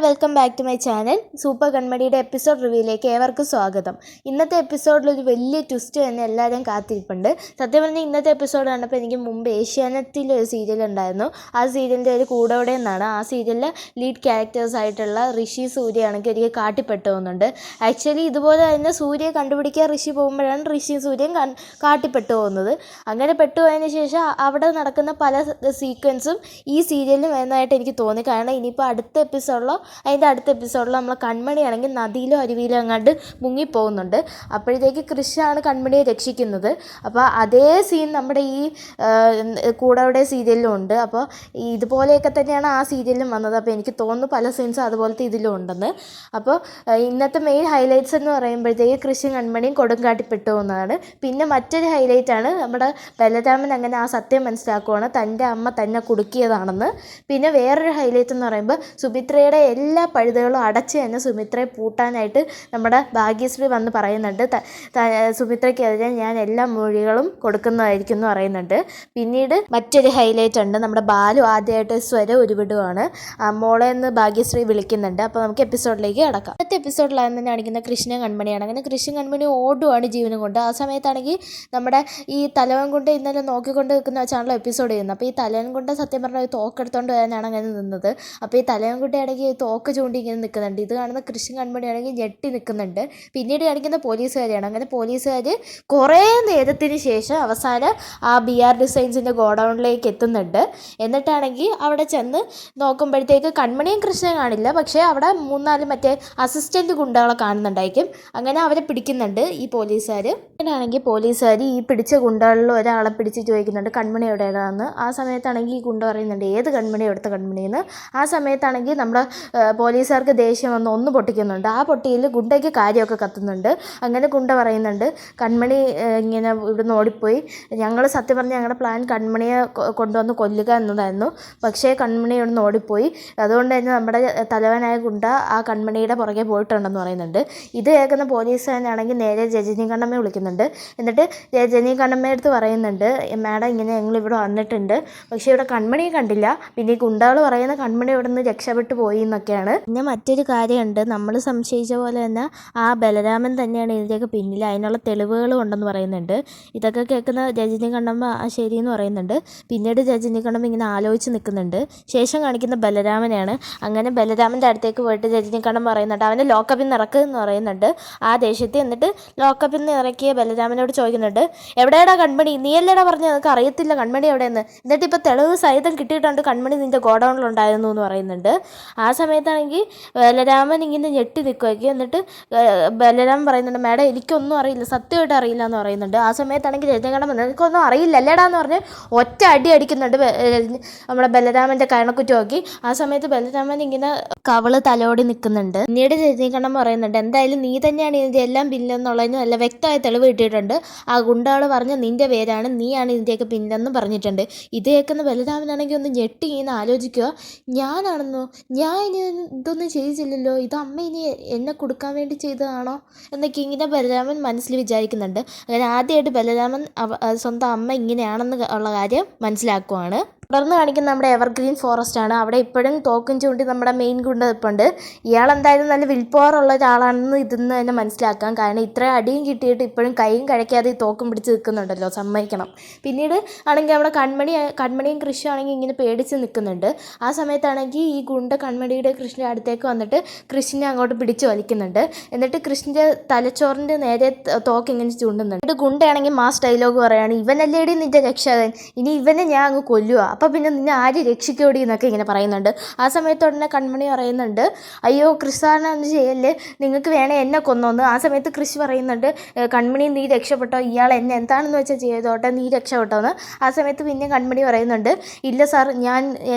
Welcome back to my channel. Super കൺമണിയുടെ episode റിവ്യൂയിലേക്ക് ഏവർക്കും സ്വാഗതം. ഇന്നത്തെ എപ്പിസോഡിൽ ഒരു വലിയ ട്വിസ്റ്റ് തന്നെ എല്ലാവരും കാത്തിരിപ്പുണ്ട്. സത്യം പറഞ്ഞാൽ ഇന്നത്തെ എപ്പിസോഡ് കണ്ടപ്പോൾ എനിക്ക് മുമ്പ് ഏഷ്യാനെറ്റിൽ ഒരു സീരിയൽ ഉണ്ടായിരുന്നു. ആ സീരിയലിൻ്റെ ഒരു കൂടോടെ എന്നാണ്. ആ സീരിയലിലെ ലീഡ് ക്യാരക്ടേഴ്സ് ആയിട്ടുള്ള ഋഷി സൂര്യയാണെങ്കിൽ എനിക്ക് കാട്ടിപ്പെട്ടു പോകുന്നുണ്ട്. ആക്ച്വലി ഇതുപോലെ തന്നെ സൂര്യയെ കണ്ടുപിടിക്കാൻ ഋഷി പോകുമ്പോഴാണ് ഋഷിയും സൂര്യയും കാട്ടിപ്പെട്ടു പോകുന്നത്. അങ്ങനെ പെട്ടുപോയതിന് ശേഷം അവിടെ നടക്കുന്ന പല സീക്വൻസും ഈ സീരിയലിൽ വരുന്നതായിട്ട് എനിക്ക് തോന്നി. കാരണം ഇനിയിപ്പോൾ അതിൻ്റെ അടുത്ത എപ്പിസോഡിലോ നമ്മൾ കൺമണിയാണെങ്കിൽ നദിയിലോ അരുവിയിലോ അങ്ങാണ്ട് മുങ്ങിപ്പോകുന്നുണ്ട്. അപ്പോഴത്തേക്ക് കൃഷിയാണ് കൺമണിയെ രക്ഷിക്കുന്നത്. അപ്പോൾ അതേ സീൻ നമ്മുടെ ഈ കൂടവിടെ സീരിയലിലും ഉണ്ട്. അപ്പോൾ ഇതുപോലെയൊക്കെ തന്നെയാണ് ആ സീരിയലിലും വന്നത്. അപ്പോൾ എനിക്ക് തോന്നുന്നു പല സീൻസും അതുപോലത്തെ ഇതിലും ഉണ്ടെന്ന്. അപ്പോൾ ഇന്നത്തെ മെയിൻ ഹൈലൈറ്റ്സ് എന്ന് പറയുമ്പോഴത്തേക്ക് കൃഷിയും കൺമണിയും കൊടുങ്കാട്ടിപ്പെട്ടു പോകുന്നതാണ്. പിന്നെ മറ്റൊരു ഹൈലൈറ്റാണ് നമ്മുടെ ബലരാമൻ അങ്ങനെ ആ സത്യം മനസ്സിലാക്കുവാണ് തൻ്റെ അമ്മ തന്നെ കുടുക്കിയതാണെന്ന്. പിന്നെ വേറൊരു ഹൈലൈറ്റ് എന്ന് പറയുമ്പോൾ സുമിത്രയുടെ എല്ലാ പഴുതുകളും അടച്ച് തന്നെ സുമിത്രയെ പൂട്ടാനായിട്ട് നമ്മുടെ ഭാഗ്യശ്രീ വന്ന് പറയുന്നുണ്ട്. സുമിത്രയ്ക്കെതിരെ ഞാൻ എല്ലാ മൊഴികളും കൊടുക്കുന്നതായിരിക്കും എന്ന് പറയുന്നുണ്ട്. പിന്നീട് മറ്റൊരു ഹൈലൈറ്റ് ഉണ്ട്. നമ്മുടെ ബാലു ആദ്യമായിട്ട് സ്വരം ഉരുവിടുവാണ്. മോളെ എന്ന് ഭാഗ്യശ്രീ വിളിക്കുന്നുണ്ട്. അപ്പോൾ നമുക്ക് എപ്പിസോഡിലേക്ക് കിടക്കാം. അടുത്ത എപ്പിസോഡിലാണ് തന്നെ കാണിക്കുന്ന കൃഷ്ണൻ കൺമണിയാണ്. അങ്ങനെ കൃഷ്ണൻ കൺമണി ഓടുവാണ് ജീവനും കൊണ്ട്. ആ സമയത്താണെങ്കിൽ നമ്മുടെ ഈ തലവൻ കൊണ്ട് ഇന്നലെ നോക്കിക്കൊണ്ട് നിൽക്കുന്ന വെച്ചാണല്ലോ എപ്പിസോഡ് ചെയ്യുന്നത്. അപ്പോൾ ഈ തലവൻ കൊണ്ട് സത്യം പറഞ്ഞാൽ തോക്കെടുത്തോണ്ട് വരാനാണ് അങ്ങനെ നിന്നത്. അപ്പോൾ ഈ തലവൻകുട്ടിയാണെങ്കിൽ തോക്ക് ചൂണ്ടി ഇങ്ങനെ നിൽക്കുന്നുണ്ട്. ഇത് കാണുന്ന കൃഷ്ണൻ കൺമണിയാണെങ്കിൽ ഞെട്ടി നിൽക്കുന്നുണ്ട്. പിന്നീട് കാണിക്കുന്ന പോലീസുകാരെയാണ്. അങ്ങനെ പോലീസുകാർ കുറേ നേരത്തിന് ശേഷം അവസാനം ആ BR ഡിസൈൻസിൻ്റെ ഗോഡൗണിലേക്ക് എത്തുന്നുണ്ട്. എന്നിട്ടാണെങ്കിൽ അവിടെ ചെന്ന് നോക്കുമ്പോഴത്തേക്ക് കൺമണിയും കൃഷ്ണനും കാണില്ല. പക്ഷേ അവിടെ 3-4 മറ്റേ അസിസ്റ്റൻറ്റ് ഗുണ്ടകളെ കാണുന്നുണ്ടായിരിക്കും. അങ്ങനെ അവരെ പിടിക്കുന്നുണ്ട് ഈ പോലീസുകാർ. അങ്ങനെയാണെങ്കിൽ പോലീസുകാർ ഈ പിടിച്ച ഗുണ്ടകളിൽ ഒരാളെ പിടിച്ച് ചോദിക്കുന്നുണ്ട് കൺമണി എവിടെയാണെന്ന്. ആ സമയത്താണെങ്കിൽ ഈ ഗുണ്ട പറയുന്നുണ്ട് ഏത് കൺമണി എടുത്ത കൺമണിയെന്ന്. ആ സമയത്താണെങ്കിൽ നമ്മുടെ പോലീസുകാർക്ക് ദേഷ്യം വന്ന് ഒന്ന് പൊട്ടിക്കുന്നുണ്ട്. ആ പൊട്ടിയിൽ ഗുണ്ടയ്ക്ക് കാര്യമൊക്കെ കത്തുന്നുണ്ട്. അങ്ങനെ ഗുണ്ട പറയുന്നുണ്ട് കൺമണി ഇങ്ങനെ ഇവിടുന്ന് ഓടിപ്പോയി. ഞങ്ങൾ സത്യം പറഞ്ഞാൽ ഞങ്ങളുടെ പ്ലാൻ കൺമണിയെ കൊണ്ടുവന്ന് കൊല്ലുക എന്നതായിരുന്നു. പക്ഷേ കൺമണി ഇവിടുന്ന് ഓടിപ്പോയി. അതുകൊണ്ട് തന്നെ നമ്മുടെ തലവനായ ഗുണ്ട ആ കൺമണിയുടെ പുറകെ പോയിട്ടുണ്ടെന്ന് പറയുന്നുണ്ട്. ഇത് കേൾക്കുന്ന പോലീസുകാരനാണെങ്കിൽ നേരെ രജനി കണ്ണമ്മയെ വിളിക്കുന്നുണ്ട്. എന്നിട്ട് രജനി കണ്ണമ്മയുടെ അടുത്ത് പറയുന്നുണ്ട് മാഡം ഇങ്ങനെ ഞങ്ങളിവിടെ വന്നിട്ടുണ്ട്. പക്ഷേ ഇവിടെ കൺമണിയെ കണ്ടില്ല. പിന്നെ ഈ ഗുണ്ടകൾ പറയുന്ന കൺമണി ഇവിടെ നിന്ന് രക്ഷപ്പെട്ടു പോയി എന്നൊക്കെയാണ്. പിന്നെ മറ്റൊരു കാര്യമുണ്ട്. നമ്മൾ സംശയിച്ച പോലെ തന്നെ ആ ബലരാമൻ തന്നെയാണ് ഇതിൻ്റെയൊക്കെ പിന്നിൽ. അതിനുള്ള തെളിവുകളും ഉണ്ടെന്ന് പറയുന്നുണ്ട്. ഇതൊക്കെ കേൾക്കുന്ന രജനി കണ്ണമ്മ ശരി എന്ന് പറയുന്നുണ്ട്. പിന്നീട് രജനി കണ്ണമ്മ ഇങ്ങനെ ആലോചിച്ച് നിൽക്കുന്നുണ്ട്. ശേഷം കാണിക്കുന്ന ബലരാമനെയാണ്. അങ്ങനെ ബലരാമൻ്റെ അടുത്തേക്ക് പോയിട്ട് രജനി കണ്ണമ്മ പറയുന്നുണ്ട് അവനെ ലോക്കപ്പിൽ നിന്ന് ഇറക്കുക എന്ന് പറയുന്നുണ്ട്. ആ ദേഷ്യത്തിൽ എന്നിട്ട് ലോക്കപ്പിൽ നിന്ന് ഇറക്കിയ ബലരാമനോട് ചോദിക്കുന്നുണ്ട് എവിടെയാടാ കൺമണി, നീയല്ലേടാ പറഞ്ഞത് നിനക്ക് അറിയത്തില്ല കൺമണി എവിടെയെന്ന്. എന്നിട്ട് ഇപ്പോൾ തെളിവ് സഹിതം കിട്ടിയിട്ടുണ്ട് കൺമണി നിൻ്റെ ഗോഡൗണിലുണ്ടായിരുന്നു എന്ന് പറയുന്നുണ്ട്. ആ സമയത്താണെങ്കിൽ ബലരാമൻ ഇങ്ങനെ ഞെട്ടി നിൽക്കുകയൊക്കെ. എന്നിട്ട് ബലരാമൻ പറയുന്നുണ്ട് മാഡം എനിക്കൊന്നും അറിയില്ല, സത്യമായിട്ട് അറിയില്ല എന്ന് പറയുന്നുണ്ട്. ആ സമയത്താണെങ്കിൽ രജനികണ്ഠൻ നിനക്കൊന്നും അറിയില്ല അല്ലേടാ എന്ന് പറഞ്ഞ് ഒറ്റ അടി അടിക്കുന്നുണ്ട് നമ്മുടെ ബലരാമൻ്റെ കരണക്കുറ്റി നോക്കി. ആ സമയത്ത് ബലരാമൻ ഇങ്ങനെ കവള് തലോടി നിൽക്കുന്നുണ്ട്. പിന്നീട് രജനികണ്ഠൻ പറയുന്നുണ്ട് എന്തായാലും നീ തന്നെയാണ് ഇതിൻ്റെ എല്ലാം പിന്നിലെന്നുള്ളതിന് നല്ല വ്യക്തമായ തെളിവ് കിട്ടിയിട്ടുണ്ട്. ആ ഗുണ്ടകൾ പറഞ്ഞ നിൻ്റെ പേരാണ്, നീയാണ് ഇതിൻ്റെയൊക്കെ പിന്നിലെന്ന് പറഞ്ഞിട്ടുണ്ട്. ഇത് കേൾക്കുന്ന ബലരാമനാണെങ്കിൽ ഒന്ന് ഞെട്ടി ഇങ്ങനെ ആലോചിക്കുക ഞാനാണെന്നോ, ഞാൻ ഇനി ഇതൊന്നും ചെയ്തില്ലല്ലോ, ഇത് അമ്മ ഇനി എന്നെ കൊടുക്കാൻ വേണ്ടി ചെയ്തതാണോ എന്നൊക്കെ ഇങ്ങനെ ബലരാമൻ മനസ്സിൽ വിചാരിക്കുന്നുണ്ട്. അങ്ങനെ ആദ്യമായിട്ട് ബലരാമൻ സ്വന്തം അമ്മ ഇങ്ങനെയാണെന്ന് ഉള്ള കാര്യം മനസ്സിലാക്കുവാണ്. തുടർന്ന് കാണിക്കുന്ന നമ്മുടെ എവർഗ്രീൻ ഫോറസ്റ്റ് ആണ്. അവിടെ ഇപ്പോഴും തോക്കും ചൂണ്ടി നമ്മുടെ മെയിൻ ഗുണ്ട നിൽപ്പുണ്ട്. ഇയാൾ എന്തായാലും നല്ല വിൽ പവർ ഉള്ള ഒരാളാണെന്ന് ഇതിന്ന് തന്നെ മനസ്സിലാക്കാം. കാരണം ഇത്രയും അടിയും കിട്ടിയിട്ട് ഇപ്പോഴും കൈയും കഴിക്കാതെ ഈ തോക്കും പിടിച്ച് നിൽക്കുന്നുണ്ടല്ലോ, സമ്മതിക്കണം. പിന്നീട് ആണെങ്കിൽ അവിടെ കൺമണിയും കൃഷി ആണെങ്കിൽ ഇങ്ങനെ പേടിച്ച് നിൽക്കുന്നുണ്ട്. ആ സമയത്താണെങ്കിൽ ഈ ഗുണ്ട കൺമണിയുടെ കൃഷ്ണൻ്റെ അടുത്തേക്ക് വന്നിട്ട് കൃഷ്ണനെ അങ്ങോട്ട് പിടിച്ച് വലിക്കുന്നുണ്ട്. എന്നിട്ട് കൃഷ്ണൻ്റെ തലച്ചോറിൻ്റെ നേരെ തോക്ക് ഇങ്ങനെ ചൂണ്ടുന്നുണ്ട്. എന്നിട്ട് ഗുണ്ടയാണെങ്കിൽ മാസ് ഡയലോഗ് പറയാണ് ഇവനല്ലേടി നിൻ്റെ രക്ഷകൻ, ഇനി ഇവനെ ഞാൻ അങ്ങ് കൊല്ലുക, അപ്പോൾ പിന്നെ നിന്നെ ആര് രക്ഷിക്കോടി എന്നൊക്കെ ഇങ്ങനെ പറയുന്നുണ്ട്. ആ സമയത്ത് ഉടനെ കൺമണി പറയുന്നുണ്ട് അയ്യോ കൃഷ്ണ ഒന്ന് ചെയ്യല്ലേ, നിങ്ങൾക്ക് വേണേ എന്നെ കൊന്നോന്ന്. ആ സമയത്ത് കൃഷി പറയുന്നുണ്ട് കൺമണി നീ രക്ഷപ്പെട്ടോ, ഇയാൾ എന്നെ എന്താണെന്ന് വെച്ചാൽ ചെയ്തോട്ടെ, നീ രക്ഷപ്പെട്ടോന്ന്. ആ സമയത്ത് പിന്നെ കൺമണി പറയുന്നുണ്ട് ഇല്ല സാർ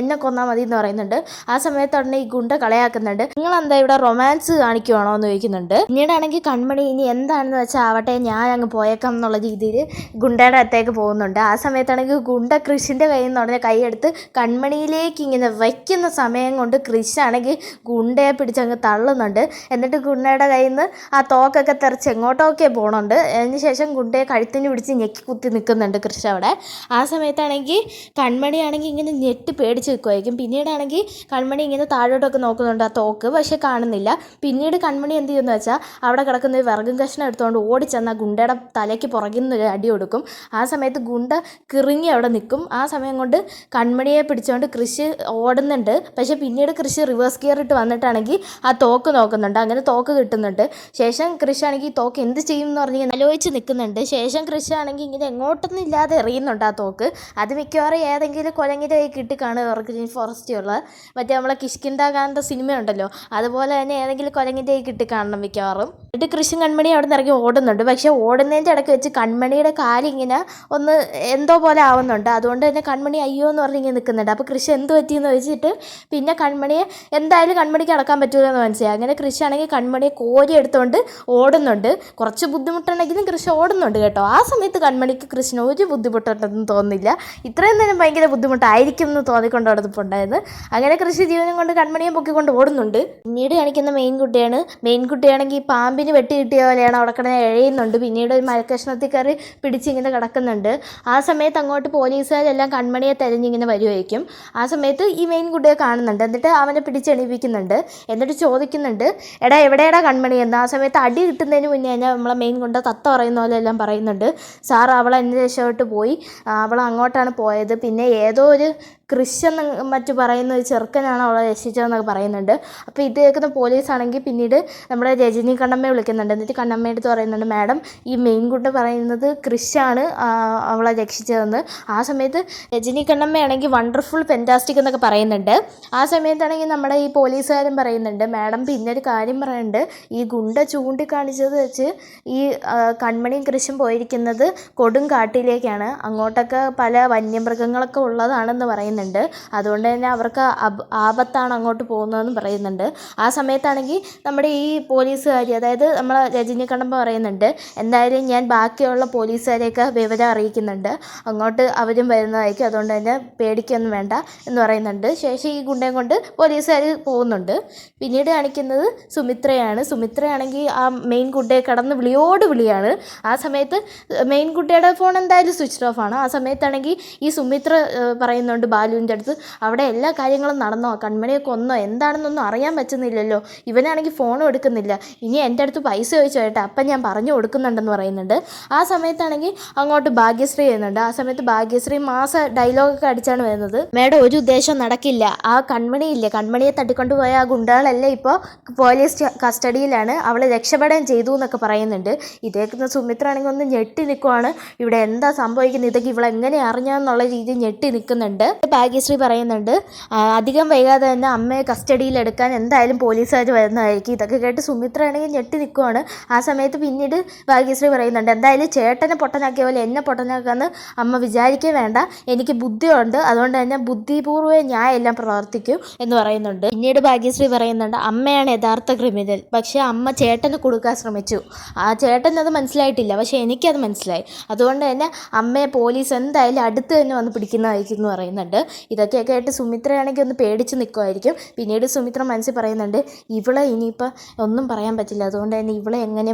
എന്നെ കൊന്നാൽ മതി എന്ന് പറയുന്നുണ്ട്. ആ സമയത്ത് ഉടനെ ഈ ഗുണ്ട കളയാക്കുന്നുണ്ട് നിങ്ങളെന്താ ഇവിടെ റൊമാൻസ് കാണിക്കുവാണോ എന്ന് ചോദിക്കുന്നുണ്ട്. പിന്നീടാണെങ്കിൽ കൺമണി ഇനി എന്താണെന്ന് വെച്ചാൽ ആവട്ടെ ഞാൻ അങ്ങ് പോയേക്കാം എന്നുള്ള രീതിയിൽ ഗുണ്ടയുടെ അടുത്തേക്ക് പോകുന്നുണ്ട്. ആ സമയത്താണെങ്കിൽ ഗുണ്ട കൃഷിൻ്റെ കയ്യിൽ നിന്ന് ഉടനെ കൈയെടുത്ത് കൺമണിയിലേക്ക് ഇങ്ങനെ വയ്ക്കുന്ന സമയം കൊണ്ട് കൃഷാണെങ്കിൽ ഗുണ്ടയെ പിടിച്ചങ്ങ് തള്ളുന്നുണ്ട്. എന്നിട്ട് ഗുണ്ടയുടെ കയ്യിൽ നിന്ന് ആ തോക്കൊക്കെ തെറിച്ച് എങ്ങോട്ടൊക്കെ പോകണുണ്ട്. അതിന് ശേഷം ഗുണ്ടയെ കഴുത്തിന് പിടിച്ച് ഞെക്കി കുത്തി നിൽക്കുന്നുണ്ട് കൃഷ അവിടെ. ആ സമയത്താണെങ്കിൽ കൺമണിയാണെങ്കിൽ ഇങ്ങനെ ഞെട്ടി പേടിച്ച് നിൽക്കുമായിരിക്കും. പിന്നീടാണെങ്കിൽ കൺമണി ഇങ്ങനെ താഴോട്ടൊക്കെ നോക്കുന്നുണ്ട് ആ തോക്ക്, പക്ഷെ കാണുന്നില്ല. പിന്നീട് കൺമണി എന്ത് ചെയ്യുമെന്ന് വെച്ചാൽ അവിടെ കിടക്കുന്ന ഒരു വിറകും കഷ്ണം എടുത്തുകൊണ്ട് ഓടിച്ചെന്ന് ആ ഗുണ്ടയുടെ തലയ്ക്ക് പുറകിൽ നിന്ന് ഒരു അടി കൊടുക്കും. ആ സമയത്ത് ഗുണ്ട കിറുങ്ങി അവിടെ നിൽക്കും. ആ സമയം കൊണ്ട് കൺമണിയെ പിടിച്ചുകൊണ്ട് കൃഷി ഓടുന്നുണ്ട്. പക്ഷെ പിന്നീട് കൃഷി റിവേഴ്സ് ഗിയർ ഇട്ട് വന്നിട്ടാണെങ്കിൽ ആ തോക്ക് നോക്കുന്നുണ്ട്. അങ്ങനെ തോക്ക് കിട്ടുന്നുണ്ട്. ശേഷം കൃഷി ആണെങ്കിൽ ഈ തോക്ക് എന്ത് ചെയ്യും എന്ന് പറഞ്ഞ് ആലോചിച്ച് നിൽക്കുന്നുണ്ട്. ശേഷം കൃഷി ആണെങ്കിൽ ഇങ്ങനെ എങ്ങോട്ടൊന്നും ഇല്ലാതെ എറിയുന്നുണ്ട് ആ തോക്ക്. അത് മിക്കവാറും ഏതെങ്കിലും കൊലങ്ങിൻ്റെ കൈ കിട്ടിക്കാണും ഗ്രീൻ ഫോറസ്റ്റുള്ള മറ്റേ നമ്മളെ കിഷ്കിന്ധാകാന്ത സിനിമ ഉണ്ടല്ലോ, അതുപോലെ തന്നെ ഏതെങ്കിലും കൊലങ്ങിൻ്റെ കൈ കിട്ടിക്കാണണം മിക്കവാറും. എന്നിട്ട് കൃഷി കൺമണി അവിടെ നിന്ന് ഇറങ്ങി ഓടുന്നുണ്ട്. പക്ഷേ ഓടുന്നതിൻ്റെ ഇടയ്ക്ക് വെച്ച് കൺമണിയുടെ കാലിങ്ങനെ ഒന്ന് എന്തോ പോലെ ആവുന്നുണ്ട്. അതുകൊണ്ട് തന്നെ കൺമണി അയ്യോ എന്ന് പറഞ്ഞ് ഇങ്ങനെ നിൽക്കുന്നുണ്ട്. അപ്പോൾ കൃഷി എന്ത് പറ്റിയെന്ന് ചോദിച്ചിട്ട് പിന്നെ കൺമണിയെ എന്തായാലും കൺമണിക്ക് അടക്കാൻ പറ്റുമല്ലോ എന്ന് മനസ്സിലായി. അങ്ങനെ കൃഷി ആണെങ്കിൽ കൺമണിയെ കോരി എടുത്തുകൊണ്ട് ഓടുന്നുണ്ട്. കുറച്ച് ബുദ്ധിമുട്ടുണ്ടെങ്കിലും കൃഷി ഓടുന്നുണ്ട് കേട്ടോ. ആ സമയത്ത് കൺമണിക്ക് കൃഷിന് ഒരു ബുദ്ധിമുട്ടുണ്ടെന്ന് തോന്നുന്നില്ല. ഇത്രയും നേരം ഭയങ്കര ബുദ്ധിമുട്ടായിരിക്കും എന്ന് തോന്നിക്കൊണ്ട് ഉണ്ടായിരുന്നു. അങ്ങനെ കൃഷി ജീവനും കൊണ്ട് കൺമണിയെ പൊക്കിക്കൊണ്ട് ഓടുന്നുണ്ട്. പിന്നീട് കാണിക്കുന്ന മെയിൻകുട്ടിയാണെങ്കിൽ പാമ്പിന് വെട്ടി കിട്ടിയ പോലെയാണ് അവിടെ കിടന്ന് എഴയുന്നുണ്ട്. പിന്നീട് ഒരു മരക്കഷ്ണത്തിൽ കയറി പിടിച്ചിങ്ങനെ കിടക്കുന്നുണ്ട്. ആ സമയത്ത് അങ്ങോട്ട് പോലീസുകാരെല്ലാം കൺമണിയെ തെരഞ്ഞിങ്ങനെ വരുമായിരിക്കും. ആ സമയത്ത് ഈ മെയിൻകുട്ടിയെ കാണുന്നുണ്ട്. എന്നിട്ട് അവനെ പിടിച്ചെണീപ്പിക്കുന്നുണ്ട്. എന്നിട്ട് ചോദിക്കുന്നുണ്ട്, എടാ എവിടെയാടാ കൺമണി എന്ന്. ആ സമയത്ത് അടി കിട്ടുന്നതിന് മുന്നേ തന്നെ നമ്മളെ മെയിൻ കൊണ്ട് തത്ത പറയുന്ന പോലെ എല്ലാം പറയുന്നുണ്ട്. സാർ അവൾ എന്നെ രക്ഷപ്പെട്ട് പോയി, അവൾ അങ്ങോട്ടാണ് പോയത്. പിന്നെ ഏതോ ഒരു കൃഷെന്ന് മറ്റു പറയുന്ന ഒരു ചെറുക്കനാണ് അവളെ രക്ഷിച്ചതെന്നൊക്കെ പറയുന്നുണ്ട്. അപ്പോൾ ഇത് കേൾക്കുന്ന പോലീസാണെങ്കിൽ പിന്നീട് നമ്മുടെ രജനി കണ്ണമ്മയെ വിളിക്കുന്നുണ്ട്. എന്നിട്ട് കണ്ണമ്മയുടെ അടുത്ത് പറയുന്നുണ്ട്, മാഡം ഈ മെയിൻകുട്ടി പറയുന്നത് കൃഷാണ് അവളെ രക്ഷിച്ചതെന്ന്. ആ സമയത്ത് രജനി കണ്ണമ്മയാണെങ്കിൽ വണ്ടർഫുൾ ഫെൻറ്റാസ്റ്റിക് എന്നൊക്കെ പറയുന്നുണ്ട്. ആ സമയത്താണെങ്കിൽ നമ്മുടെ ഈ പോലീസുകാരൻ പറയുന്നുണ്ട്, മാഡം പിന്നെ ഒരു കാര്യം പറയുന്നുണ്ട്, ഈ ഗുണ്ട ചൂണ്ടിക്കാണിച്ചത് വെച്ച് ഈ കൺമണിയും കൃഷും പോയിരിക്കുന്നത് കൊടും കാട്ടിലേക്കാണ്. അങ്ങോട്ടൊക്കെ പല വന്യമൃഗങ്ങളൊക്കെ ഉള്ളതാണെന്ന് പറയുന്നുണ്ട്. അതുകൊണ്ട് തന്നെ അവർക്ക് ആപത്താണ് അങ്ങോട്ട് പോകുന്നതെന്ന് പറയുന്നുണ്ട്. ആ സമയത്താണെങ്കിൽ നമ്മുടെ ഈ പോലീസുകാരി, അതായത് നമ്മളെ രജനി കണ്ണമ്മ പറയുന്നുണ്ട്, എന്തായാലും ഞാൻ ബാക്കിയുള്ള പോലീസുകാരെയൊക്കെ വിവരം അറിയിക്കുന്നുണ്ട്, അങ്ങോട്ട് അവരും വരുന്നതായിരിക്കും, അതുകൊണ്ട് തന്നെ പേടിക്കൊന്നും വേണ്ട എന്ന് പറയുന്നുണ്ട്. ശേഷം ഈ ഗുണ്ടയും കൊണ്ട് പോലീസുകാർ പോകുന്നുണ്ട്. പിന്നീട് കാണിക്കുന്നത് സുമിത്രയാണെങ്കിൽ ആ മെയിൻ ഗുണ്ടയെ കടന്ന് വിളിയാണ്. ആ സമയത്ത് മെയിൻ കുട്ടിയുടെ ഫോൺ എന്തായാലും സ്വിച്ച് ഓഫ് ആണ്. ആ സമയത്താണെങ്കിൽ ഈ സുമിത്ര പറയുന്നുണ്ട് ബാലുവിൻ്റെ അടുത്ത്, അവിടെ എല്ലാ കാര്യങ്ങളും നടന്നോ, കൺമണിയെ കൊന്നോ, എന്താണെന്നൊന്നും അറിയാൻ പറ്റുന്നില്ലല്ലോ, ഇവനാണെങ്കിൽ ഫോണും എടുക്കുന്നില്ല, ഇനി എൻ്റെ അടുത്ത് പൈസ ചോദിച്ചോ ഏട്ടാ, അപ്പം ഞാൻ പറഞ്ഞു കൊടുക്കുന്നുണ്ടെന്ന് പറയുന്നുണ്ട്. ആ സമയത്താണെങ്കിൽ അങ്ങോട്ട് ഭാഗ്യശ്രീ വരുന്നുണ്ട്. ആ സമയത്ത് ഭാഗ്യശ്രീ മാസ ഡയലോഗൊക്കെ അടിച്ചാണ് വരുന്നത്, മേഡം ഒരു ഉദ്ദേശം നടക്കില്ല, ആ കൺമണിയെ തട്ടിക്കൊണ്ടുപോയ ആ ഗുണ്ടകളെല്ലാം ഇപ്പോൾ പോലീസ് കസ്റ്റഡിയിലാണ്, അവൾ രക്ഷപ്പെടാൻ ചെയ്തു എന്നൊക്കെ പറയുന്നുണ്ട്. ഇതേക്കുന്ന സുമിത്ര ആണെങ്കിൽ ഒന്ന് ഞെട്ടി നിൽക്കുവാണ്, ഇവിടെ എന്താ സംഭവിക്കുന്നത്, ഇതൊക്കെ ഇവളെങ്ങനെ അറിഞ്ഞാന്നുള്ള രീതിയിൽ ഞെട്ടി നിൽക്കുന്നുണ്ട്. ഭാഗ്യശ്രീ പറയുന്നുണ്ട്, അധികം വൈകാതെ തന്നെ അമ്മയെ കസ്റ്റഡിയിലെടുക്കാൻ എന്തായാലും പോലീസുകാർ വരുന്നതായിരിക്കും. ഇതൊക്കെ കേട്ട് സുമിത്ര ആണെങ്കിൽ ഞെട്ടി നിൽക്കുവാണ്. ആ സമയത്ത് പിന്നീട് ഭാഗ്യശ്രീ പറയുന്നുണ്ട്, എന്തായാലും ചേട്ടനെ പൊട്ടനാക്കിയ പോലെ എന്നെ പൊട്ടനാക്കാമെന്ന് അമ്മ വിചാരിക്കേ വേണ്ട, എനിക്ക് ബുദ്ധിയുണ്ട്, അതുകൊണ്ട് തന്നെ ബുദ്ധിപൂർവ്വം ഞാൻ എല്ലാം പ്രവർത്തിക്കും എന്ന് പറയുന്നുണ്ട്. പിന്നീട് ഭാഗ്യശ്രീ പറയുന്നുണ്ട്, അമ്മയാണ് യഥാർത്ഥ ക്രിമിനൽ, പക്ഷേ അമ്മ ചേട്ടന് കൊടുക്കാൻ ശ്രമിച്ചു, ആ ചേട്ടൻ അത് മനസ്സിലായിട്ടില്ല, പക്ഷേ എനിക്കത് മനസ്സിലായി, അതുകൊണ്ട് തന്നെ അമ്മയെ പോലീസ് എന്തായാലും അടുത്ത് തന്നെ വന്ന് പിടിക്കുന്നതായിരിക്കും എന്ന് പറയുന്നുണ്ട്. ഇതൊക്കെ കേട്ട് സുമിത്രയാണെങ്കിൽ ഒന്ന് പേടിച്ച് നിൽക്കുമായിരിക്കും. പിന്നീട് സുമിത്ര മനസ്സിൽ പറയുന്നുണ്ട്, ഇവളെ ഇനിയിപ്പോൾ ഒന്നും പറയാൻ പറ്റില്ല, അതുകൊണ്ട് തന്നെ ഇവളെ എങ്ങനെ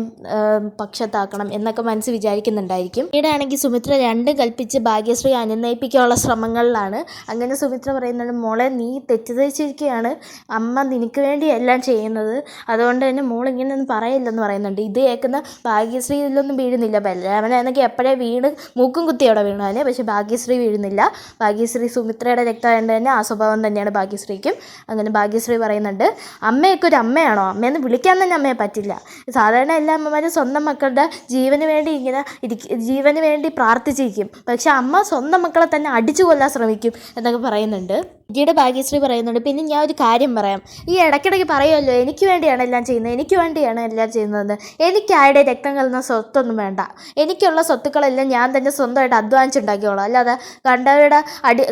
പക്ഷത്താക്കണം എന്നൊക്കെ മനസ്സ് വിചാരിക്കുന്നുണ്ടായിരിക്കും. പിന്നീടാണെങ്കിൽ സുമിത്ര രണ്ടും കൽപ്പിച്ച് ഭാഗ്യശ്രീ അനുനയിപ്പിക്കാനുള്ള ശ്രമങ്ങളിലാണ്. അങ്ങനെ സുമിത്ര പറയുന്നുണ്ട്, മോളെ നീ തെറ്റിദ്ധരിച്ചിരിക്കുകയാണ്, അമ്മ നിനക്ക് വേണ്ടി എല്ലാം ചെയ്യുന്നത്, അതുകൊണ്ട് തന്നെ മോൾ ഇങ്ങനെയൊന്നും പറയില്ലെന്ന് പറയുന്നുണ്ട്. ഇത് കേൾക്കുന്ന ഭാഗ്യശ്രീ ഇതിലൊന്നും വീഴുന്നില്ല. ബലരാമനാണെങ്കിൽ എപ്പോഴേ വീണ് മൂക്കും കുത്തി അവിടെ വീണാൽ, പക്ഷേ ഭാഗ്യശ്രീ വീഴുന്നില്ല. ഭാഗ്യശ്രീ സുമിത്രയുടെ രക്തമായതുകൊണ്ട് തന്നെ ആ സ്വഭാവം തന്നെയാണ് ഭാഗ്യശ്രീക്കും. അങ്ങനെ ഭാഗ്യശ്രീ പറയുന്നുണ്ട്, അമ്മയൊക്കെ ഒരു അമ്മയാണോ, അമ്മയെന്ന് വിളിക്കാൻ തന്നെ അമ്മയെ പറ്റില്ല, സാധാരണ എല്ലാ അമ്മമാരും സ്വന്തം മക്കളുടെ ജീവന് വേണ്ടി പ്രാർത്ഥിച്ചിരിക്കും, പക്ഷെ അമ്മ സ്വന്തം മക്കളെ തന്നെ അടിച്ചു കൊല്ലാൻ ശ്രമിക്കും എന്നൊക്കെ പറയുന്നുണ്ട്. വിജിയുടെ ഭാഗ്യശ്രീ പറയുന്നുണ്ട്, പിന്നെ ഞാൻ ഒരു കാര്യം പറയാം, ഈ ഇടയ്ക്കിടയ്ക്ക് പറയുമല്ലോ എനിക്ക് വേണ്ടിയാണ് എല്ലാം ചെയ്യുന്നത്, എനിക്ക് വേണ്ടിയാണ് എല്ലാം ചെയ്യുന്നത്, എനിക്ക് ആരുടെ രക്തം കലർന്ന സ്വത്തൊന്നും വേണ്ട, എനിക്കുള്ള സ്വത്തുക്കളെല്ലാം ഞാൻ തന്നെ സ്വന്തമായിട്ട് അധ്വാനിച്ചുണ്ടാക്കിയോളാം, അല്ലാതെ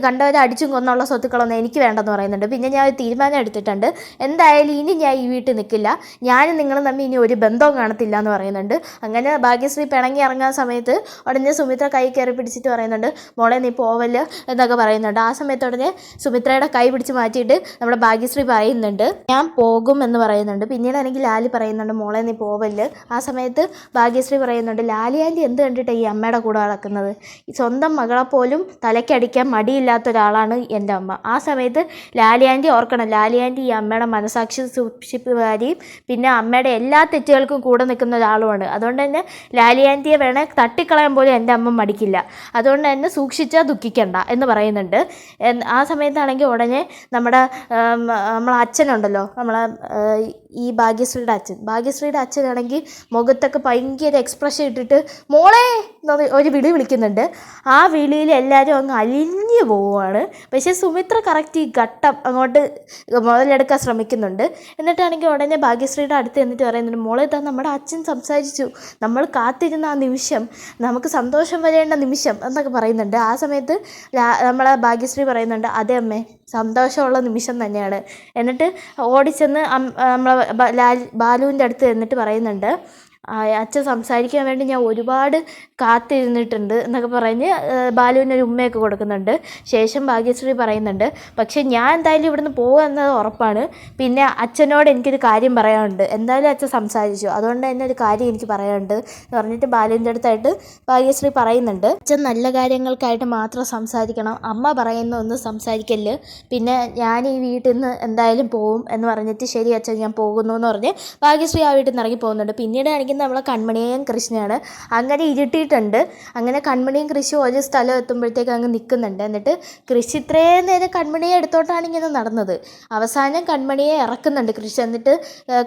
കണ്ടവരെ അടിച്ചും കൊന്നുള്ള സ്വത്തുക്കളൊന്നും എനിക്ക് വേണ്ടെന്ന് പറയുന്നുണ്ട്. പിന്നെ ഞാൻ ഒരു തീരുമാനം എടുത്തിട്ടുണ്ട്, എന്തായാലും ഇനി ഞാൻ ഈ വീട്ടിൽ നിൽക്കില്ല, ഞാനും നിങ്ങളും തമ്മിൽ ഇനി ഒരു ബന്ധവും കാണത്തില്ല എന്ന് പറയുന്നുണ്ട്. അങ്ങനെ ഭാഗ്യശ്രീ പിണങ്ങി ഇറങ്ങുന്ന സമയത്ത് ഉടനെ സുമിത്ര കൈ കയറി പിടിച്ചിട്ട് പറയുന്നുണ്ട്, മോളെ നീ പോവല്ലോ എന്നൊക്കെ പറയുന്നുണ്ട്. ആ സമയത്ത് ഉടനെ സുമിത്രയുടെ കൈ പിടിച്ച് മാറ്റിയിട്ട് നമ്മുടെ ഭാഗ്യശ്രീ പറയുന്നുണ്ട്, ഞാൻ പോകും എന്ന് പറയുന്നുണ്ട്. പിന്നീടാണെങ്കിൽ ലാലി പറയുന്നുണ്ട്, മോളെ നീ പോവല്ല്. ആ സമയത്ത് ഭാഗ്യശ്രീ പറയുന്നുണ്ട്, ലാലി ആൻറ്റി എന്ത് കണ്ടിട്ടാണ് ഈ അമ്മയുടെ കൂടെ നടക്കുന്നത്, സ്വന്തം മകളെ പോലും തലയ്ക്കടിക്കാൻ മടിയില്ലാത്ത ഒരാളാണ് എൻ്റെ അമ്മ. ആ സമയത്ത് ലാലി ആൻറ്റി ഓർക്കണം, ലാലി ആൻറ്റി ഈ അമ്മയുടെ മനസാക്ഷി സൂക്ഷിപ്പുകാരിയും പിന്നെ അമ്മയുടെ എല്ലാ തെറ്റുകൾക്കും കൂടെ നിൽക്കുന്ന ഒരാളുമാണ്. അതുകൊണ്ട് തന്നെ ലാലി ആൻറ്റിയെ വേണേൽ തട്ടിക്കളയാൻ പോലും എൻ്റെ അമ്മ മടിക്കില്ല, അതുകൊണ്ട് തന്നെ സൂക്ഷിച്ചാൽ ദുഃഖിക്കണ്ട എന്ന് പറയുന്നുണ്ട്. ആ സമയത്താണെങ്കിൽ ഉടനെ നമ്മളെ അച്ഛനുണ്ടല്ലോ, ഈ ഭാഗ്യശ്രീയുടെ അച്ഛനാണെങ്കിൽ മുഖത്തൊക്കെ ഭയങ്കര എക്സ്പ്രഷൻ ഇട്ടിട്ട് മോളെ ഒരു വിളി വിളിക്കുന്നുണ്ട്. ആ വിളിയിൽ എല്ലാവരും അങ്ങ് അലിഞ്ഞു പോവുകയാണ്. പക്ഷേ സുമിത്ര കറക്റ്റ് ഈ ഘട്ടം അങ്ങോട്ട് മുതലെടുക്കാൻ ശ്രമിക്കുന്നുണ്ട്. എന്നിട്ടാണെങ്കിൽ ഉടനെ ഭാഗ്യശ്രീയുടെ അടുത്ത് എന്നിട്ട് പറയുന്നുണ്ട്, മോളെ ഇതാ നമ്മുടെ അച്ഛൻ സംസാരിച്ചു, നമ്മൾ കാത്തിരുന്ന ആ നിമിഷം, നമുക്ക് സന്തോഷം വരേണ്ട നിമിഷം എന്നൊക്കെ പറയുന്നുണ്ട്. ആ സമയത്ത് നമ്മളെ ഭാഗ്യശ്രീ പറയുന്നുണ്ട്, അതെ അമ്മേ, സന്തോഷമുള്ള നിമിഷം തന്നെയാണ്. എന്നിട്ട് ഓടിച്ചെന്ന് നമ്മളെ ബാലുവിൻ്റെ അടുത്ത് എന്നിട്ട് പറയുന്നുണ്ട്, അച്ഛൻ സംസാരിക്കാൻ വേണ്ടി ഞാൻ ഒരുപാട് കാത്തിരുന്നിട്ടുണ്ട് എന്നൊക്കെ പറഞ്ഞ് ബാലുവിനൊരു ഉമ്മയൊക്കെ കൊടുക്കുന്നുണ്ട്. ശേഷം ഭാഗ്യശ്രീ പറയുന്നുണ്ട്, പക്ഷേ ഞാൻ എന്തായാലും ഇവിടുന്ന് പോകുമെന്നത് ഉറപ്പാണ്, പിന്നെ അച്ഛനോട് എനിക്കൊരു കാര്യം പറയാനുണ്ട്, എന്തായാലും അച്ഛൻ സംസാരിച്ചു, അതുകൊണ്ട് തന്നെ ഒരു കാര്യം എനിക്ക് പറയാനുണ്ട് എന്ന് പറഞ്ഞിട്ട് ബാലുവിൻ്റെ അടുത്തായിട്ട് ഭാഗ്യശ്രീ പറയുന്നുണ്ട്, അച്ഛൻ നല്ല കാര്യങ്ങൾക്കായിട്ട് മാത്രം സംസാരിക്കണം, അമ്മ പറയുന്ന ഒന്നും സംസാരിക്കല്ല്, പിന്നെ ഞാൻ ഈ വീട്ടിൽ നിന്ന് എന്തായാലും പോവും എന്ന് പറഞ്ഞിട്ട് ശരി അച്ഛൻ ഞാൻ പോകുന്നു എന്ന് പറഞ്ഞ് ഭാഗ്യശ്രീ ആ വീട്ടിൽ നിന്ന് ഇറങ്ങി പോകുന്നുണ്ട്. പിന്നീട് കാണിക്കുന്ന നമ്മളെ കൺമണിയെയും കൃഷ്ണയാണ്. അങ്ങനെ ഇരുട്ടിയിട്ടുണ്ട്. അങ്ങനെ കൺമണിയും കൃഷി ഒരു സ്ഥലം എത്തുമ്പോഴത്തേക്ക് അങ്ങ് നിൽക്കുന്നുണ്ട്. എന്നിട്ട് കൃഷി ഇത്രയും നേരം കൺമണിയെ എടുത്തോട്ടാണ് ഇങ്ങനെ നടന്നത്. അവസാനം കൺമണിയെ ഇറക്കുന്നുണ്ട് കൃഷി. എന്നിട്ട്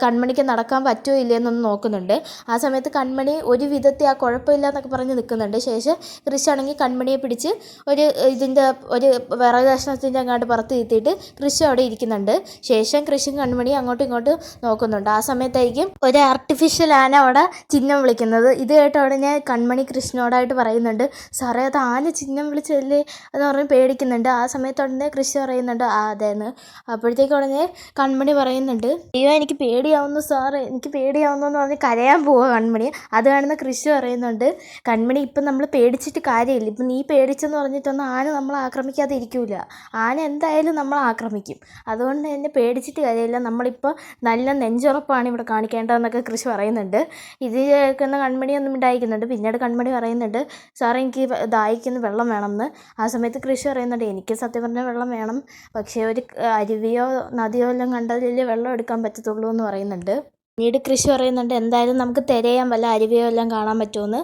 കൺമണിക്ക് നടക്കാൻ പറ്റുമോ ഇല്ലയെന്നൊന്ന് നോക്കുന്നുണ്ട്. ആ സമയത്ത് കൺമണി ഒരു വിധത്തിൽ ആ കുഴപ്പമില്ല എന്നൊക്കെ പറഞ്ഞ് നിൽക്കുന്നുണ്ട്. ശേഷം കൃഷി ആണെങ്കിൽ കൺമണിയെ പിടിച്ച് ഒരു വിറക് കഷ്ണത്തിൻ്റെ അങ്ങോട്ട് പുറത്ത് ഇരുത്തിയിട്ട് കൃഷി അവിടെ ഇരിക്കുന്നുണ്ട്. ശേഷം കൃഷിയും കൺമണിയും അങ്ങോട്ടും ഇങ്ങോട്ടും നോക്കുന്നുണ്ട്. ആ സമയത്തായിരിക്കും ഒരു ആർട്ടിഫിഷ്യൽ ആന അവിടെ ചിഹ്നം വിളിക്കുന്നത്. ഇത് കേട്ട ഉടനെ കൺമണി കൃഷ്ണനോടായിട്ട് പറയുന്നുണ്ട്, സാറേ അത് ആന ചിഹ്നം വിളിച്ചല്ലേ എന്ന് പറഞ്ഞ് പേടിക്കുന്നുണ്ട്. ആ സമയത്ത് ഉടനെ കൃഷി പറയുന്നുണ്ട്, അതേന്ന്. അപ്പോഴത്തേക്ക് ഉടനെ കൺമണി പറയുന്നുണ്ട്, അയ്യോ എനിക്ക് പേടിയാവുന്നു സാറേ, എനിക്ക് പേടിയാവുന്നു എന്ന് പറഞ്ഞ് കരയാൻ പോവുക കൺമണി. അത് കാണുന്ന കൃഷി പറയുന്നുണ്ട്, കൺമണി ഇപ്പം നമ്മൾ പേടിച്ചിട്ട് കാര്യമില്ല, ഇപ്പം നീ പേടിച്ചെന്ന് പറഞ്ഞിട്ടൊന്നും ആന നമ്മളെ ആക്രമിക്കാതെ ഇരിക്കില്ല, ആന എന്തായാലും നമ്മളെ ആക്രമിക്കും, അതുകൊണ്ട് തന്നെ പേടിച്ചിട്ട് കാര്യമില്ല, നമ്മളിപ്പോൾ നല്ല നെഞ്ചുറപ്പാണ് ഇവിടെ കാണിക്കേണ്ടതെന്നൊക്കെ കൃഷി പറയുന്നുണ്ട്. ഇത് കേൾക്കുന്ന കൺമണിയൊന്നും ഉണ്ടായിരിക്കുന്നുണ്ട്. പിന്നീട് കൺമണി പറയുന്നുണ്ട്, സാറേ എനിക്ക് ദാഹിക്കുന്ന വെള്ളം വേണമെന്ന്. ആ സമയത്ത് കൃഷി പറയുന്നുണ്ട്, എനിക്ക് സത്യം പറഞ്ഞാൽ വെള്ളം വേണം, പക്ഷേ ഒരു അരുവിയോ നദിയോ എല്ലാം കണ്ടാലല്ലേ വെള്ളം എടുക്കാൻ പറ്റത്തുള്ളൂ എന്ന് പറയുന്നുണ്ട്. പിന്നീട് കൃഷി പറയുന്നുണ്ട്, എന്തായാലും നമുക്ക് തിരയാൻ വല്ല അരുവിയോ എല്ലാം കാണാൻ പറ്റുമെന്ന്.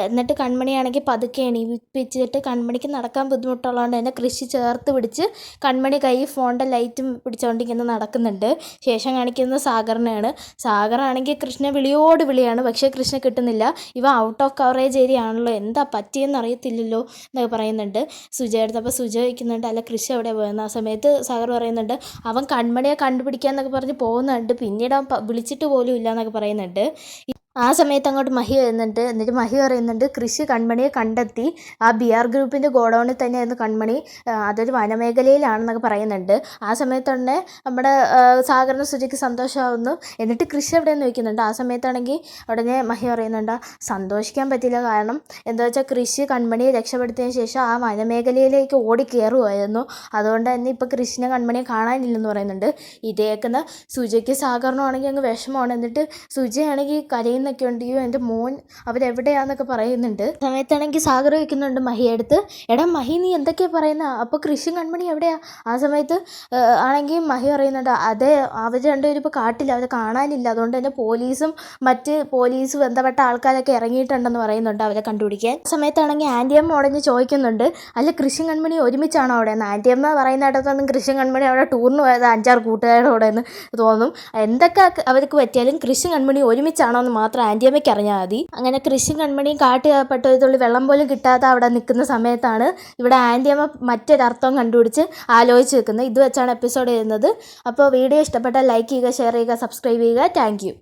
എന്നിട്ട് കൺമണിയാണെങ്കിൽ പതുക്കെ എണീപ്പിച്ചിട്ട് കൺമണിക്ക് നടക്കാൻ ബുദ്ധിമുട്ടുള്ളതുകൊണ്ട് തന്നെ കൃഷി ചേർത്ത് പിടിച്ച് കൺമണി കൈ ഫോണിൻ്റെ ലൈറ്റും പിടിച്ചുകൊണ്ട് ഇങ്ങനെ നടക്കുന്നുണ്ട്. ശേഷം കാണിക്കുന്നത് സാഗറിനെയാണ്. സാഗറാണെങ്കിൽ കൃഷ്ണ വിളിയോട് വിളിയാണ്, പക്ഷേ കൃഷ്ണ കിട്ടുന്നില്ല. ഇവ ഔട്ട് ഓഫ് കവറേജ് ഏരിയ ആണല്ലോ, എന്താ പറ്റിയെന്ന് അറിയത്തില്ലല്ലോ എന്നൊക്കെ പറയുന്നുണ്ട്. സുജയ അടുത്തപ്പോൾ സുജയ വയ്ക്കുന്നുണ്ട്, അല്ല കൃഷി എവിടെ പോയെന്ന്. ആ സമയത്ത് സാഗർ പറയുന്നുണ്ട്, അവൻ കൺമണിയെ കണ്ടുപിടിക്കാന്നൊക്കെ പറഞ്ഞ് പോകുന്നുണ്ട്, പിന്നീട് അവൻ വിളിച്ചിട്ട് പോലും ഇല്ല എന്നൊക്കെ പറയുന്നുണ്ട്. ആ സമയത്ത് അങ്ങോട്ട് മഹി വരുന്നുണ്ട്. എന്നിട്ട് മഹി പറയുന്നുണ്ട്, കൃഷി കൺമണിയെ കണ്ടെത്തി, ആ ബിആർ ഗ്രൂപ്പിൻ്റെ ഗോഡൗണിൽ തന്നെയായിരുന്നു കൺമണി, അതൊരു വനമേഖലയിലാണെന്നൊക്കെ പറയുന്നുണ്ട്. ആ സമയത്ത് തന്നെ നമ്മുടെ സാഗറിന് സുജയ്ക്ക് സന്തോഷമാവുന്നു. എന്നിട്ട് കൃഷി എവിടെയെന്ന് ചോദിക്കുന്നുണ്ട്. ആ സമയത്താണെങ്കിൽ ഉടനെ മഹി പറയുന്നുണ്ട്, സന്തോഷിക്കാൻ പറ്റില്ല, കാരണം എന്താ വെച്ചാൽ കൃഷി കൺമണിയെ രക്ഷപ്പെടുത്തിയതിന് ശേഷം ആ വനമേഖലയിലേക്ക് ഓടി കയറുമായിരുന്നു, അതുകൊണ്ട് തന്നെ ഇപ്പോൾ കൃഷിനെ കൺമണിയെ കാണാനില്ലെന്ന് പറയുന്നുണ്ട്. ഇത് കേൾക്കുന്ന സുജയ്ക്ക് സാഗറിനും ആണെങ്കിൽ അങ്ങ് വിഷമമാണ്. എന്നിട്ട് സുജയാണെങ്കിൽ കരയുന്ന ഒക്കെ ഉണ്ട്, അയ്യോ എൻ്റെ മോൻ അവരെവിടെയാന്നൊക്കെ പറയുന്നുണ്ട്. സമയത്താണെങ്കിൽ സാഗർ വയ്ക്കുന്നുണ്ട് മഹിയെ അടുത്ത്, എടാ മഹി നീ എന്തൊക്കെയാണ് പറയുന്നത്, അപ്പോൾ കൃഷി കൺമണി എവിടെയാ? ആ സമയത്ത് ആണെങ്കിൽ മഹി പറയുന്നുണ്ട്, അതെ അവർ രണ്ടുപേരും ഇപ്പോൾ കാട്ടില്ല, അവരെ കാണാനില്ല, അതുകൊണ്ട് തന്നെ പോലീസ് ബന്ധപ്പെട്ട ആൾക്കാരൊക്കെ ഇറങ്ങിയിട്ടുണ്ടെന്ന് പറയുന്നുണ്ട് അവരെ കണ്ടുപിടിക്കാൻ. ആ സമയത്താണെങ്കിൽ ആൻറ്റിയമ്മ ഉടനെ ചോദിക്കുന്നുണ്ട്, അല്ല കൃഷി കൺമണി ഒരുമിച്ചാണോ അവിടെ എന്ന്. ആൻറ്റിയമ്മ പറയുന്ന ഇടത്തൊന്നും കൃഷി കൺമണി അവിടെ ടൂറിന് പോയത് 5-6 കൂട്ടുകാരുടെ കൂടെ എന്ന് തോന്നും. എന്തൊക്കെ അവർക്ക് പറ്റിയാലും കൃഷി കൺമണി ഒരുമിച്ചാണോ എന്ന് മാത്രം മാത്രം ആൻറ്റിയമ്മയ്ക്ക് അറിഞ്ഞാൽ മതി. അങ്ങനെ കൃഷിയും കൺമണിയും കാട്ടിയകപ്പെട്ട ഒരു തുള്ളി വെള്ളം പോലും കിട്ടാതെ അവിടെ നിൽക്കുന്ന സമയത്താണ് ഇവിടെ ആൻറ്റിയമ്മ മറ്റൊരർത്ഥം കണ്ടുപിടിച്ച് ആലോചിച്ച് നിൽക്കുന്നത്. ഇത് വെച്ചാണ് എപ്പിസോഡ് ചെയ്യുന്നത്. അപ്പോൾ വീഡിയോ ഇഷ്ടപ്പെട്ടാൽ ലൈക്ക് ചെയ്യുക, ഷെയർ ചെയ്യുക, സബ്സ്ക്രൈബ് ചെയ്യുക. Thank you.